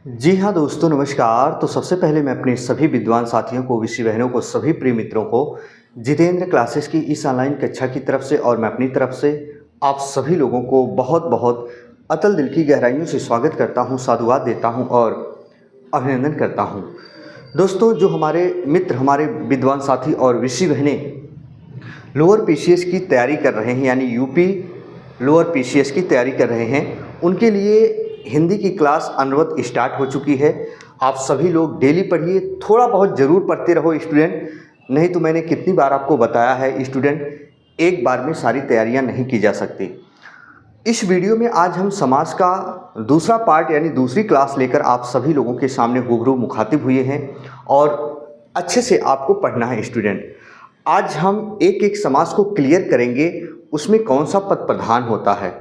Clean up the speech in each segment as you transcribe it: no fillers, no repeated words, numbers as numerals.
जी हाँ दोस्तों, नमस्कार। तो सबसे पहले मैं अपने सभी विद्वान साथियों को, विषय बहनों को, सभी प्रिय मित्रों को जितेंद्र क्लासेस की इस ऑनलाइन कक्षा की तरफ से और मैं अपनी तरफ से आप सभी लोगों को बहुत बहुत अतल दिल की गहराइयों से स्वागत करता हूँ, साधुवाद देता हूँ और अभिनंदन करता हूँ। दोस्तों, जो हमारे मित्र, हमारे विद्वान साथी और विषय बहनें लोअर पीसीएस की तैयारी कर रहे हैं, यानी यूपी लोअर पीसीएस की तैयारी कर रहे हैं, उनके लिए हिंदी की क्लास अनवरत स्टार्ट हो चुकी है। आप सभी लोग डेली पढ़िए, थोड़ा बहुत ज़रूर पढ़ते रहो स्टूडेंट। नहीं तो मैंने कितनी बार आपको बताया है स्टूडेंट, एक बार में सारी तैयारियां नहीं की जा सकती। इस वीडियो में आज हम समाज का दूसरा पार्ट यानी दूसरी क्लास लेकर आप सभी लोगों के सामने रूबरू मुखातिब हुए हैं और अच्छे से आपको पढ़ना है स्टूडेंट। आज हम एक एक समास को क्लियर करेंगे, उसमें कौन सा पद प्रधान होता है।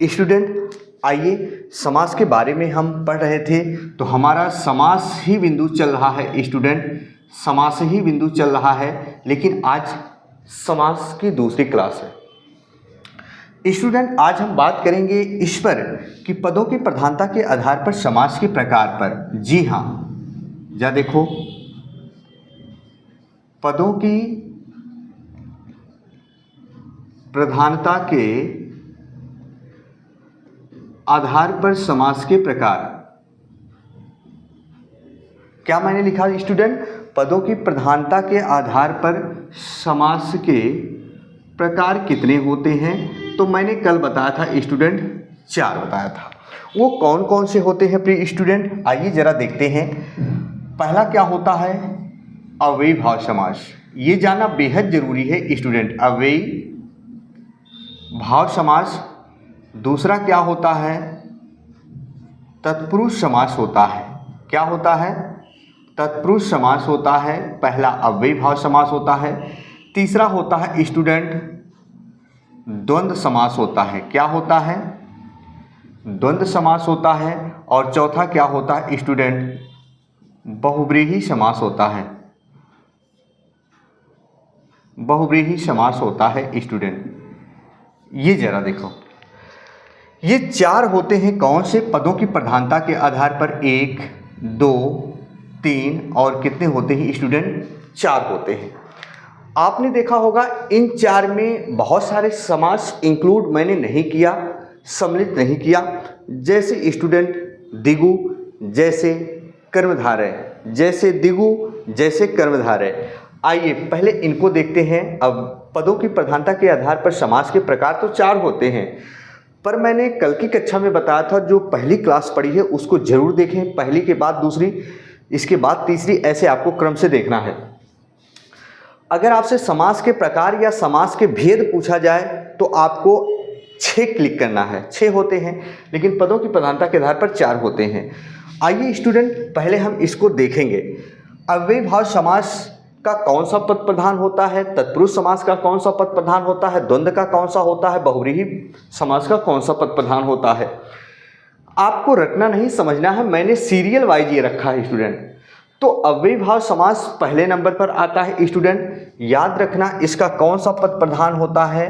स्टूडेंट आइए, समास के बारे में हम पढ़ रहे थे तो हमारा समास ही बिंदु चल रहा है स्टूडेंट, समास ही बिंदु चल रहा है। लेकिन आज समास की दूसरी क्लास है स्टूडेंट। आज हम बात करेंगे इस पर कि पदों की प्रधानता के आधार पर समास के प्रकार पर। जी हाँ, जा देखो, पदों की प्रधानता के आधार पर समास के प्रकार। क्या मैंने लिखा स्टूडेंट? पदों की प्रधानता के आधार पर समास के प्रकार कितने होते हैं? तो मैंने कल बताया था स्टूडेंट, 4 बताया था। वो कौन कौन से होते हैं प्रिय स्टूडेंट? आइए जरा देखते हैं। पहला क्या होता है? अव्ययी भाव समास। ये जानना बेहद जरूरी है स्टूडेंट, अव्ययी भाव समास। दूसरा क्या होता है? तत्पुरुष समास होता है। क्या होता है? तत्पुरुष समास होता है। पहला अव्ययी भाव समास होता है। तीसरा होता है स्टूडेंट द्वंद्व समास होता है। क्या होता है? द्वंद्व समास होता है। और चौथा क्या होता है स्टूडेंट? बहुव्रीहि समास होता है। बहुव्रीहि समास होता है स्टूडेंट। ये जरा देखो, ये 4 होते हैं कौन से? पदों की प्रधानता के आधार पर 1, 2, 3 और कितने होते हैं स्टूडेंट? 4 होते हैं। आपने देखा होगा इन 4 में बहुत सारे समास इंक्लूड मैंने नहीं किया, सम्मिलित नहीं किया। जैसे स्टूडेंट दिगु, जैसे कर्मधारय, जैसे दिगु, जैसे कर्मधारय। आइए पहले इनको देखते हैं। अब पदों की प्रधानता के आधार पर समास के प्रकार तो 4 होते हैं, पर मैंने कल की कक्षा में बताया था जो पहली क्लास पढ़ी है उसको जरूर देखें। पहली के बाद दूसरी, इसके बाद तीसरी, ऐसे आपको क्रम से देखना है। अगर आपसे समास के प्रकार या समास के भेद पूछा जाए तो आपको 6 क्लिक करना है। 6 होते हैं, लेकिन पदों की प्रधानता के आधार पर 4 होते हैं। आइए स्टूडेंट, पहले हम इसको देखेंगे। अव्ययी भाव समास का कौन सा पद प्रधान होता है? तत्पुरुष समास का कौन सा पद प्रधान होता है? द्वंद्व का कौन सा होता है? बहुव्रीहि समास का कौन सा पद प्रधान होता है? आपको रटना नहीं, समझना है। मैंने सीरियल वाइज ये रखा है स्टूडेंट। तो अव्ययी भाव समास पहले नंबर पर आता है स्टूडेंट। याद रखना, इसका कौन सा पद प्रधान होता है?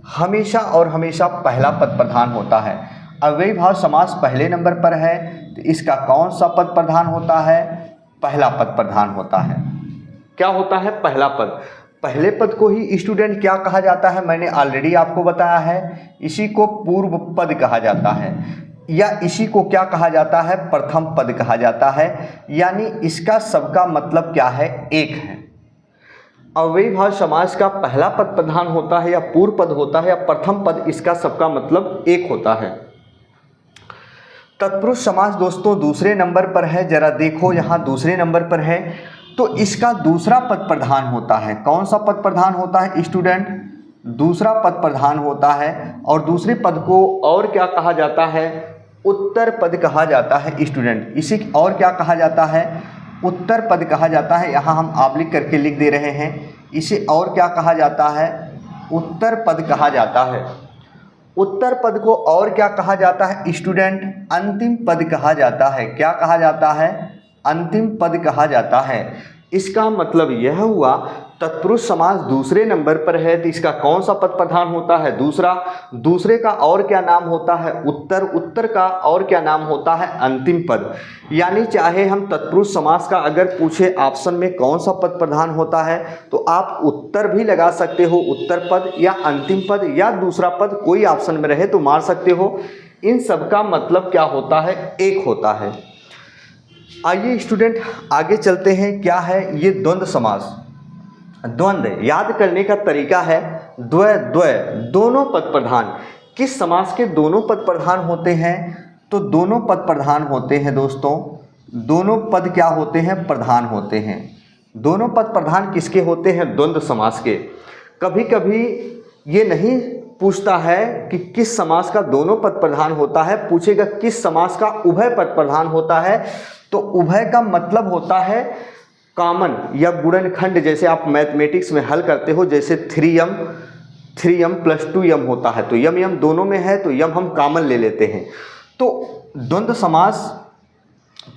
हमेशा और हमेशा पहला पद प्रधान होता है। अव्ययी भाव समास पहले नंबर पर है तो इसका कौन सा पद प्रधान होता है? पहला पद प्रधान होता है। क्या होता है? पहला पद। पहले पद को ही स्टूडेंट क्या कहा जाता है? मैंने ऑलरेडी आपको बताया है, इसी को पूर्व पद कहा जाता है, या इसी को क्या कहा जाता है? प्रथम पद कहा जाता है। यानी इसका सबका मतलब क्या है? एक है। अव्ययी भाव समास का पहला पद प्रधान होता है या पूर्व पद होता है या प्रथम पद, इसका सबका मतलब एक होता है। तत्पुरुष समास दोस्तों दूसरे नंबर पर है। जरा देखो, यहाँ दूसरे नंबर पर है तो इसका दूसरा पद प्रधान होता है। कौन सा पद प्रधान होता है स्टूडेंट? दूसरा पद प्रधान होता है। और दूसरे पद को और क्या कहा जाता है? उत्तर पद कहा जाता है स्टूडेंट। इसे और क्या कहा जाता है? उत्तर पद कहा जाता है। यहाँ हम आबलिक करके लिख दे रहे हैं। इसे और क्या कहा जाता है? उत्तर पद कहा जाता है। उत्तर पद को और क्या कहा जाता है स्टूडेंट? अंतिम पद कहा जाता है। क्या कहा जाता है? अंतिम पद कहा जाता है। इसका मतलब यह हुआ तत्पुरुष समास दूसरे नंबर पर है तो इसका कौन सा पद प्रधान होता है? दूसरा। दूसरे का और क्या नाम होता है? उत्तर। उत्तर का और क्या नाम होता है? अंतिम पद। यानी चाहे हम तत्पुरुष समास का अगर पूछे ऑप्शन में कौन सा पद प्रधान होता है तो आप उत्तर भी लगा सकते हो, उत्तर पद या अंतिम पद या दूसरा पद, कोई ऑप्शन में रहे तो मार सकते हो। इन सब का मतलब क्या होता है? एक होता है। आइए स्टूडेंट आगे चलते हैं। क्या है ये द्वंद्व समास? द्वंद्व याद करने का तरीका है द्वय द्वय, दोनों पद प्रधान। किस समास के दोनों पद प्रधान होते हैं? तो दोनों पद प्रधान होते हैं दोस्तों, दोनों पद क्या होते हैं? प्रधान होते हैं। दोनों पद प्रधान किसके होते हैं? द्वंद्व समास के। कभी कभी ये नहीं पूछता है कि किस समास का दोनों पद प्रधान होता है, पूछेगा किस समास का उभय पद प्रधान होता है। तो उभय का मतलब होता है कॉमन या गुणनखंड, जैसे आप मैथमेटिक्स में हल करते हो, जैसे 3m + 2m होता है तो यम दोनों में है तो यम हम कॉमन ले लेते हैं। तो द्वंद्व समास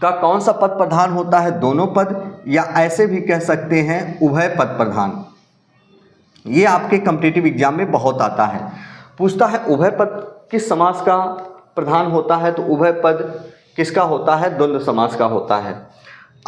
का कौन सा पद प्रधान होता है? दोनों पद, या ऐसे भी कह सकते हैं उभय पद प्रधान। ये आपके कॉम्पिटिटिव एग्जाम में बहुत आता है, पूछता है उभय पद किस समास का प्रधान होता है? तो उभय पद किसका होता है? द्वंद्व समास का होता है।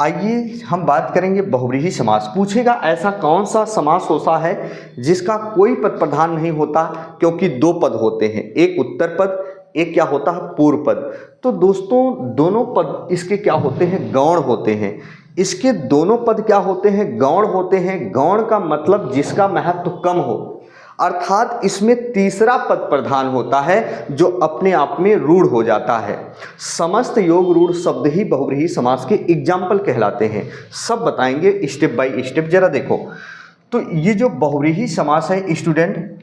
आइए हम बात करेंगे बहुव्रीहि समास। पूछेगा ऐसा कौन सा समास होता है जिसका कोई पद प्रधान नहीं होता, क्योंकि दो पद होते हैं, एक उत्तर पद, एक क्या होता है? पूर्व पद। तो दोस्तों दोनों पद इसके क्या होते हैं? गौण होते हैं। इसके दोनों पद क्या होते हैं? गौण होते हैं। गौण का मतलब जिसका महत्व कम हो, अर्थात इसमें तीसरा पद प्रधान होता है जो अपने आप में रूढ़ हो जाता है। समस्त योग रूढ़ शब्द ही बहुव्रीहि समास के एग्जाम्पल कहलाते हैं। सब बताएंगे स्टेप बाय स्टेप, जरा देखो। तो ये जो बहुव्रीहि समास है स्टूडेंट,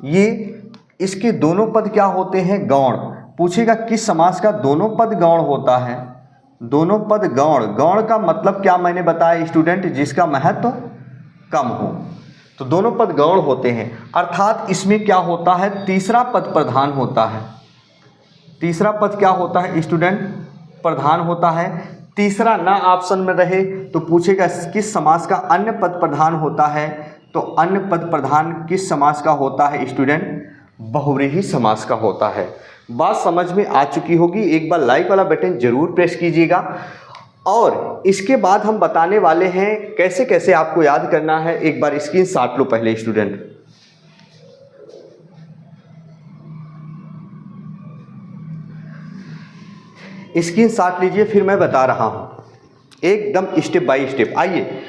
ये इसके दोनों पद क्या होते हैं? गौण। पूछेगा किस समास का दोनों पद गौण होता है? दोनों पद गौण। गौण का मतलब क्या मैंने बताया स्टूडेंट? जिसका महत्व कम हो। तो दोनों पद गौण होते हैं, अर्थात इसमें क्या होता है? तीसरा पद प्रधान होता है। तीसरा पद क्या होता है स्टूडेंट? प्रधान होता है। तीसरा ना ऑप्शन में रहे तो पूछेगा किस समास का अन्य पद प्रधान होता है? तो अन्य पद प्रधान किस समास का होता है स्टूडेंट? बहुव्रीहि समास का होता है। बात समझ में आ चुकी होगी। एक बार लाइक वाला बटन जरूर प्रेस कीजिएगा। और इसके बाद हम बताने वाले हैं कैसे कैसे आपको याद करना है। एक बार स्क्रीनशॉट लो पहले स्टूडेंट। स्क्रीनशॉट लीजिए, फिर मैं बता रहा हूं एकदम स्टेप बाय स्टेप। आइए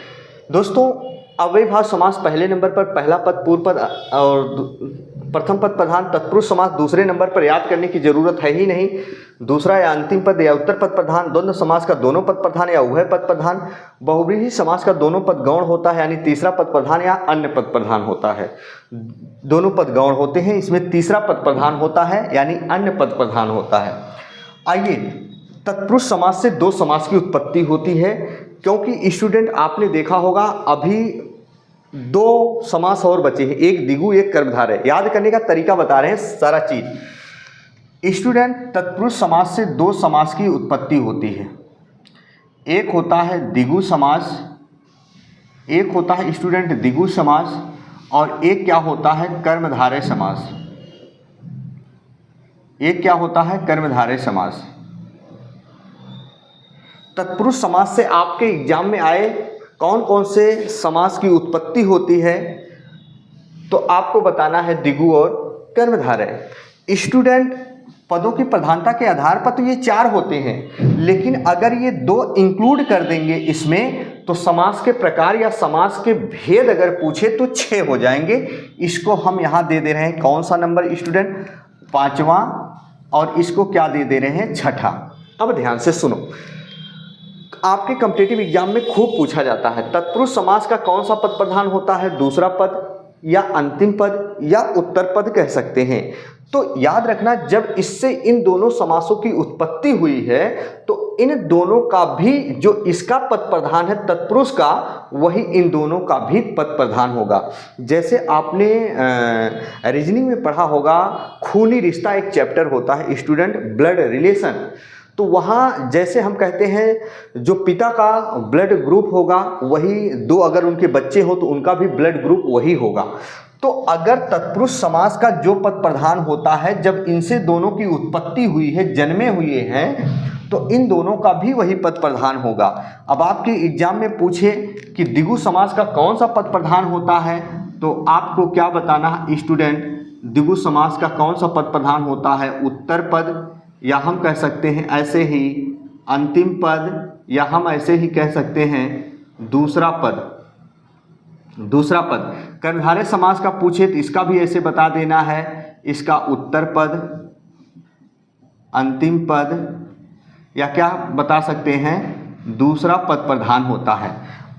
दोस्तों, अव्ययभाव समास पहले नंबर पर, पहला पद पूर्व पद और प्रथम पद प्रधान। तत्पुरुष समास दूसरे नंबर पर, याद करने की जरूरत है ही नहीं। दूसरा या अंतिम पद या उत्तर पद प्रधान। द्वंद्व समास का दोनों पद प्रधान या उभय पद प्रधान। बहुव्रीहि समास का दोनों पद गौण होता है, यानी तीसरा पद प्रधान या अन्य पद प्रधान होता है। दोनों पद गौण होते हैं, इसमें तीसरा पद प्रधान होता है यानी अन्य पद प्रधान होता है। आइए, तत्पुरुष समास से दो समास की उत्पत्ति होती है, क्योंकि स्टूडेंट आपने देखा होगा अभी दो समास और बचे हैं, एक द्विगु एक कर्मधारय। याद करने का तरीका बता रहे हैं सारा चीज। स्टूडेंट तत्पुरुष समास से दो समास की उत्पत्ति होती है। एक होता है द्विगु समास, एक होता है स्टूडेंट द्विगु समास, और एक क्या होता है? कर्मधारय समास। एक क्या होता है? कर्मधारय समास। तत्पुरुष समास से आपके एग्जाम में आए कौन कौन से समास की उत्पत्ति होती है, तो आपको बताना है द्विगु और कर्मधारय। स्टूडेंट पदों की प्रधानता के आधार पर तो ये चार होते हैं, लेकिन अगर ये दो इंक्लूड कर देंगे इसमें तो समास के प्रकार या समास के भेद अगर पूछे तो 6 हो जाएंगे। इसको हम यहाँ दे दे रहे हैं कौन सा नंबर स्टूडेंट? 5वां, और इसको क्या दे दे रहे हैं? 6ठा। अब ध्यान से सुनो, आपके कॉम्पिटिटिव एग्जाम में खूब पूछा जाता है तत्पुरुष समास का कौन सा पद प्रधान होता है? दूसरा पद या अंतिम पद या उत्तर पद कह सकते हैं। तो याद रखना, जब इससे इन दोनों समासों की उत्पत्ति हुई है तो इन दोनों का भी जो इसका पद प्रधान है तत्पुरुष का, वही इन दोनों का भी पद प्रधान होगा। जैसे आपने रीजनिंग में पढ़ा होगा, खूनी रिश्ता एक चैप्टर होता है स्टूडेंट, ब्लड रिलेशन। तो वहाँ जैसे हम कहते हैं जो पिता का ब्लड ग्रुप होगा वही, दो अगर उनके बच्चे हो तो उनका भी ब्लड ग्रुप वही होगा। तो अगर तत्पुरुष समास का जो पद प्रधान होता है, जब इनसे दोनों की उत्पत्ति हुई है, जन्मे हुए हैं, तो इन दोनों का भी वही पद प्रधान होगा। अब आपके एग्जाम में पूछे कि द्विगु समास का कौन सा पद प्रधान होता है, तो आपको क्या बताना है स्टूडेंट, द्विगु समास का कौन सा पद प्रधान होता है? उत्तर पद, या हम कह सकते हैं ऐसे ही अंतिम पद, या हम ऐसे ही कह सकते हैं दूसरा पद। दूसरा पद कर्मधारय समास का पूछे तो इसका भी ऐसे बता देना है, इसका उत्तर पद, अंतिम पद, या क्या बता सकते हैं, दूसरा पद प्रधान होता है।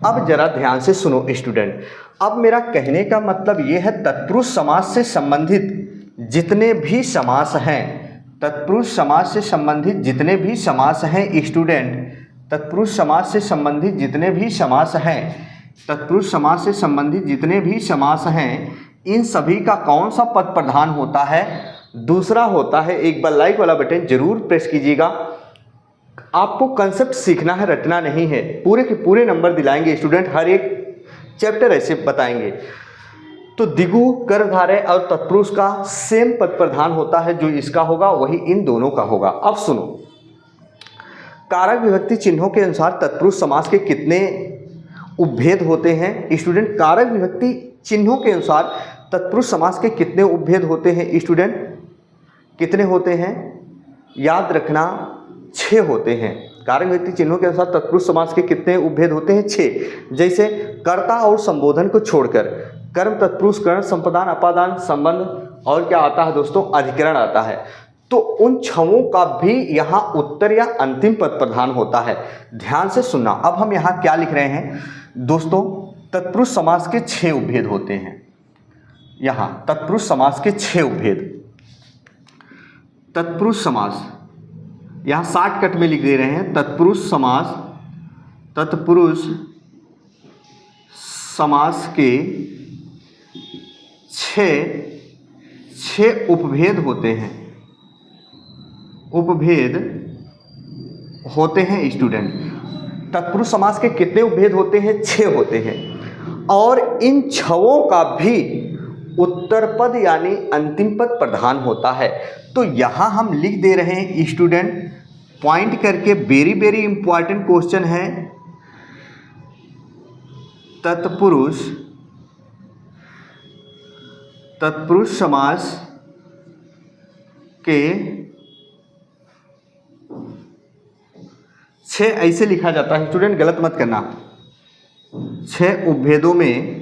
अब जरा ध्यान से सुनो स्टूडेंट, अब मेरा कहने का मतलब ये है तत्पुरुष समास से संबंधित जितने भी समास हैं, तत्पुरुष समास से संबंधित जितने भी समास हैं स्टूडेंट, तत्पुरुष समास से संबंधित जितने भी समास हैं, तत्पुरुष समास से संबंधित जितने भी समास हैं, इन सभी का कौन सा पद प्रधान होता है? दूसरा होता है। एक बार लाइक वाला बटन जरूर प्रेस कीजिएगा। आपको कंसेप्ट सीखना है, रटना नहीं है। पूरे के पूरे नंबर दिलाएंगे स्टूडेंट, हर एक चैप्टर ऐसे बताएंगे। तो द्विगु, कर्मधारय और तत्पुरुष का सेम पद प्रधान होता है, जो इसका होगा वही इन दोनों का होगा। अब सुनो, कारक विभक्ति चिन्हों के अनुसार तत्पुरुष समास के कितने उपभेद होते हैं स्टूडेंट? कारक विभक्ति चिन्हों के अनुसार तत्पुरुष समास के कितने उपभेद होते हैं स्टूडेंट? कितने होते हैं? याद रखना, 6 होते हैं। कारक विभक्ति चिन्हों के अनुसार तत्पुरुष समास के कितने उपभेद होते हैं? 6। जैसे कर्ता और संबोधन को छोड़कर कर्म, तत्पुरुष, करण, संप्रदान, अपादान, संबंध और क्या आता है दोस्तों? अधिकरण आता है। तो उन 6 का भी यहाँ उत्तर या अंतिम पद प्रधान होता है। ध्यान से सुनना। अब हम यहाँ क्या लिख रहे हैं दोस्तों? तत्पुरुष समास के 6 उपभेद होते हैं। यहाँ तत्पुरुष समास के 6 उपभेद। तत्पुरुष समास यहाँ शॉर्टकट में लिख दे रहे हैं। तत्पुरुष समास, तत्पुरुष समास के 6 उपभेद होते हैं। उपभेद होते हैं स्टूडेंट। तत्पुरुष समास के कितने उपभेद होते हैं? 6 होते हैं। और इन 6 का भी उत्तर पद यानी अंतिम पद प्रधान होता है। तो यहाँ हम लिख दे रहे हैं स्टूडेंट, पॉइंट करके, वेरी वेरी इंपॉर्टेंट क्वेश्चन है। तत्पुरुष समास के 6 ऐसे लिखा जाता है स्टूडेंट, गलत मत करना। 6 उपभेदों में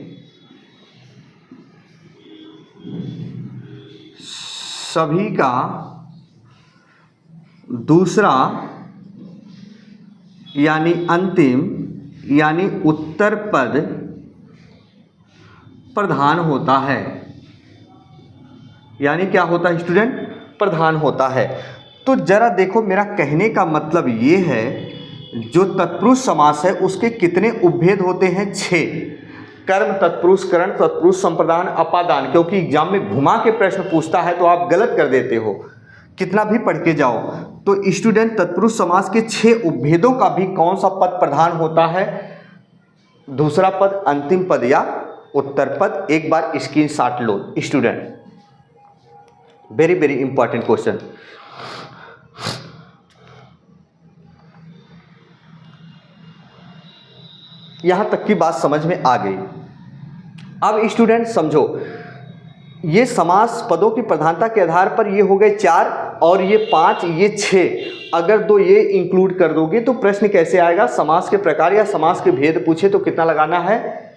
सभी का दूसरा यानी अंतिम यानी उत्तर पद प्रधान होता है। यानी क्या होता है स्टूडेंट? प्रधान होता है। तो जरा देखो, मेरा कहने का मतलब ये है, जो तत्पुरुष समास है उसके कितने उपभेद होते हैं? 6। कर्म, तत्पुरुष, करण, तत्पुरुष, संप्रदान, अपादान। क्योंकि एग्जाम में घुमा के प्रश्न पूछता है तो आप गलत कर देते हो, कितना भी पढ़ के जाओ। तो स्टूडेंट, तत्पुरुष समास के 6 उपभेदों का भी कौन सा पद प्रधान होता है? दूसरा पद, अंतिम पद या उत्तर पद। एक बार स्क्रीनशॉट लो student, very very important question. यहां तक की बात समझ में आ गई। अब स्टूडेंट समझो, ये समास पदों की प्रधानता के आधार पर ये हो गए 4 और ये 5, ये 6। अगर 2 ये इंक्लूड कर दोगे तो प्रश्न कैसे आएगा? समास के प्रकार या समास के भेद पूछे तो कितना लगाना है?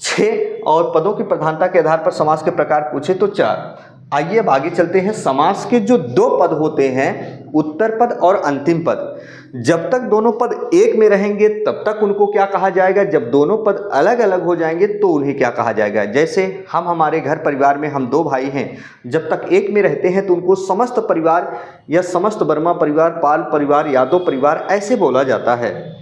6। और पदों की प्रधानता के आधार पर समास के प्रकार पूछे तो 4। आइए अब आगे चलते हैं। समास के जो 2 पद होते हैं, उत्तर पद और अंतिम पद, जब तक दोनों पद एक में रहेंगे तब तक उनको क्या कहा जाएगा? जब दोनों पद अलग अलग हो जाएंगे तो उन्हें क्या कहा जाएगा? जैसे हम हमारे घर परिवार में हम 2 भाई हैं, जब तक एक में रहते हैं तो उनको समस्त परिवार या समस्त वर्मा परिवार, पाल परिवार, यादव परिवार ऐसे बोला जाता है।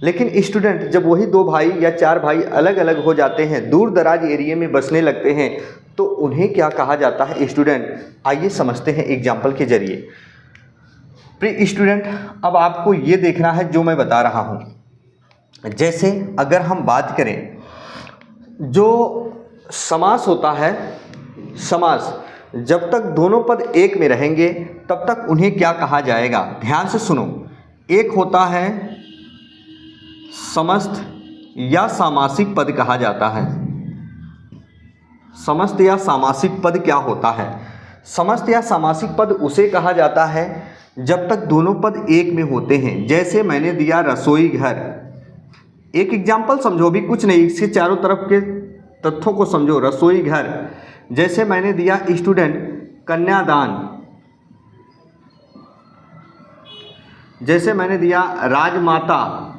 लेकिन स्टूडेंट, जब वही 2 भाई या 4 भाई अलग अलग हो जाते हैं, दूर दराज एरिया में बसने लगते हैं, तो उन्हें क्या कहा जाता है स्टूडेंट? आइए समझते हैं एग्जाम्पल के जरिए। प्रिय स्टूडेंट, अब आपको ये देखना है जो मैं बता रहा हूँ। जैसे अगर हम बात करें, जो समास होता है, समास जब तक दोनों पद एक में रहेंगे तब तक उन्हें क्या कहा जाएगा? ध्यान से सुनो। एक होता है समस्त या सामासिक पद कहा जाता है। समस्त या सामासिक पद क्या होता है? समस्त या सामासिक पद उसे कहा जाता है जब तक दोनों पद एक में होते हैं। जैसे मैंने दिया रसोई घर, एक एग्जाम्पल समझो, भी कुछ नहीं, इसके चारों तरफ के तथ्यों को समझो। रसोई घर, जैसे मैंने दिया स्टूडेंट कन्यादान, जैसे मैंने दिया राजमाता,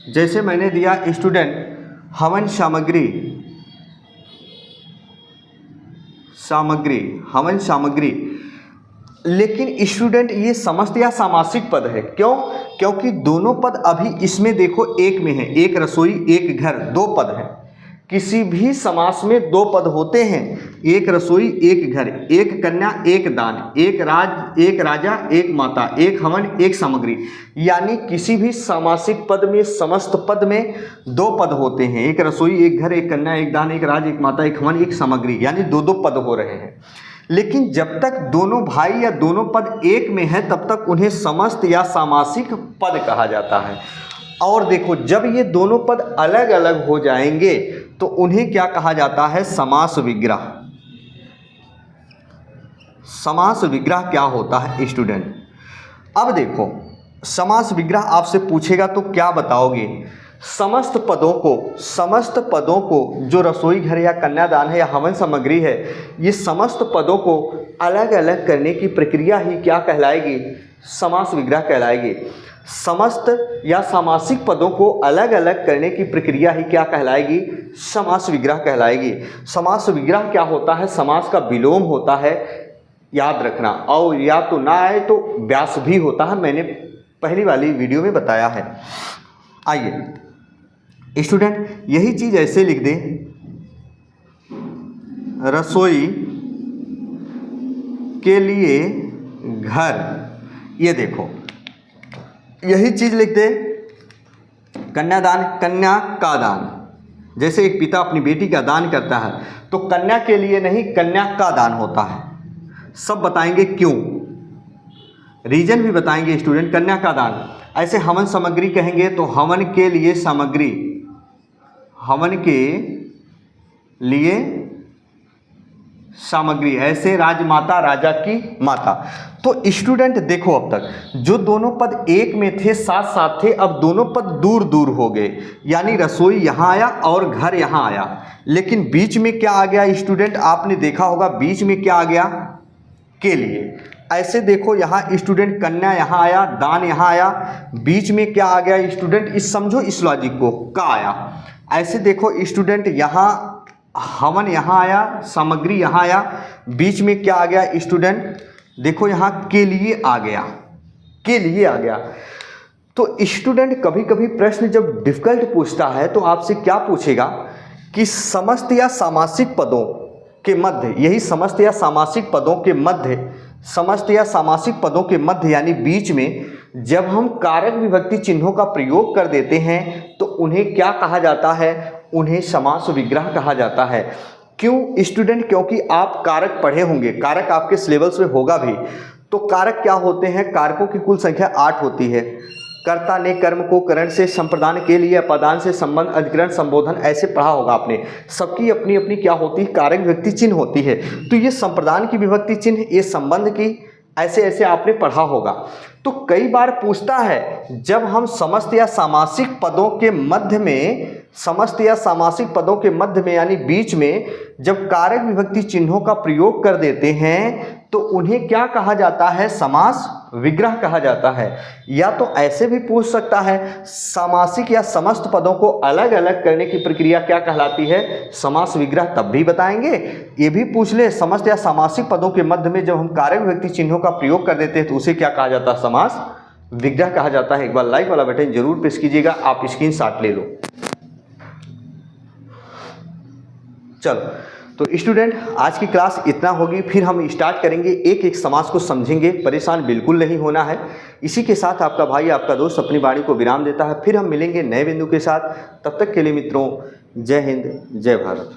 जैसे मैंने दिया स्टूडेंट हवन सामग्री, हवन सामग्री। लेकिन स्टूडेंट ये समस्त या सामासिक पद है। क्यों? क्योंकि दोनों पद अभी इसमें देखो एक में है। एक रसोई एक घर, दो पद हैं। किसी भी समास में दो पद होते हैं, एक रसोई एक घर, एक कन्या एक दान, एक राजा एक माता, एक हवन एक सामग्री। यानी किसी भी सामासिक पद में, समस्त पद में दो पद होते हैं। एक रसोई एक घर, एक कन्या एक दान, एक राज एक माता, एक हवन एक सामग्री, यानी दो दो पद हो रहे हैं। लेकिन जब तक दोनों भाई या दोनों पद एक में है तब तक उन्हें समस्त या सामासिक पद कहा जाता है। और देखो, जब ये दोनों पद अलग अलग हो जाएंगे तो उन्हें क्या कहा जाता है? समास विग्रह। समास विग्रह क्या होता है स्टूडेंट? अब देखो, समास विग्रह आपसे पूछेगा तो क्या बताओगे? समस्त पदों को जो रसोई घर या कन्यादान है या हवन सामग्री है, ये समस्त पदों को अलग अलग करने की प्रक्रिया ही क्या कहलाएगी? समास विग्रह कहलाएगी। समस्त या सामासिक पदों को अलग अलग करने की प्रक्रिया ही क्या कहलाएगी? समास विग्रह कहलाएगी। समास विग्रह क्या होता है? समास का विलोम होता है, याद रखना। और या तो ना आए तो व्यास भी होता है, मैंने पहली वाली वीडियो में बताया है। आइए स्टूडेंट, यही चीज ऐसे लिख दे, रसोई के लिए घर। ये देखो, यही चीज लिख दे, कन्यादान, कन्या का दान। जैसे एक पिता अपनी बेटी का दान करता है तो कन्या के लिए नहीं, कन्या का दान होता है। सब बताएंगे क्यों, रीजन भी बताएंगे स्टूडेंट। कन्या का दान। ऐसे हवन सामग्री कहेंगे तो हवन के लिए सामग्री, हवन के लिए सामग्री। ऐसे राजमाता, राजा की माता। तो स्टूडेंट देखो, अब तक जो दोनों पद एक में थे, साथ साथ थे, अब दोनों पद दूर दूर हो गए। यानी रसोई यहाँ आया और घर यहाँ आया, लेकिन बीच में क्या आ गया स्टूडेंट? आपने देखा होगा बीच में क्या आ गया? के लिए। ऐसे देखो, यहाँ स्टूडेंट कन्या यहाँ आया, दान यहाँ आया, बीच में क्या आ गया स्टूडेंट? इस समझो इस लॉजिक को, का आया। ऐसे देखो स्टूडेंट, यहाँ हवन यहाँ आया, सामग्री यहाँ आया, बीच में क्या आ गया स्टूडेंट? देखो यहाँ के लिए आ गया, के लिए आ गया। तो स्टूडेंट कभी कभी प्रश्न जब डिफिकल्ट पूछता है तो आपसे क्या पूछेगा कि समस्त या सामासिक पदों के मध्य, यही समस्त या सामासिक पदों के मध्य, समस्त या सामासिक पदों के मध्य यानी बीच में जब हम कारक विभक्ति चिन्हों का प्रयोग कर देते हैं तो उन्हें क्या कहा जाता है? उन्हें समास विग्रह कहा जाता है। क्यों स्टूडेंट? क्योंकि आप कारक पढ़े होंगे, कारक आपके सिलेबस में होगा भी। तो कारक क्या होते हैं? कारकों की कुल संख्या 8 होती है। कर्ता ने कर्म को करण से, संप्रदान के लिए अपादान से, संबंध, अधिकरण, संबोधन, ऐसे पढ़ा होगा आपने। सबकी अपनी अपनी क्या होती है? कारक विभक्ति चिन्ह होती है। तो ये संप्रदान की विभक्ति चिन्ह, ये संबंध की, ऐसे ऐसे आपने पढ़ा होगा। तो कई बार पूछता है, जब हम समस्त या सामासिक पदों के मध्य में, समस्त या सामासिक पदों के मध्य में यानी बीच में जब कारक विभक्ति चिन्हों का प्रयोग कर देते हैं तो उन्हें क्या कहा जाता है? समास विग्रह कहा जाता है। या तो ऐसे भी पूछ सकता है, सामासिक या समस्त पदों को अलग अलग करने की प्रक्रिया क्या कहलाती है? समास विग्रह। तब भी बताएंगे। ये भी पूछ ले, समस्त या सामासिक पदों के मध्य में जब हम कारक विभक्ति चिन्हों का प्रयोग कर देते हैं तो उसे क्या कहा जाता है? समास विग्रह कहा जाता है। एक बार लाइक वाला बटन जरूर प्रेस कीजिएगा, आप स्क्रीनशॉट ले लो। चलो, तो स्टूडेंट आज की क्लास इतना होगी, फिर हम स्टार्ट करेंगे, एक एक समास को समझेंगे, परेशान बिल्कुल नहीं होना है। इसी के साथ आपका भाई आपका दोस्त अपनी वाणी को विराम देता है, फिर हम मिलेंगे नए बिंदु के साथ। तब तक के लिए मित्रों, जय हिंद, जय भारत।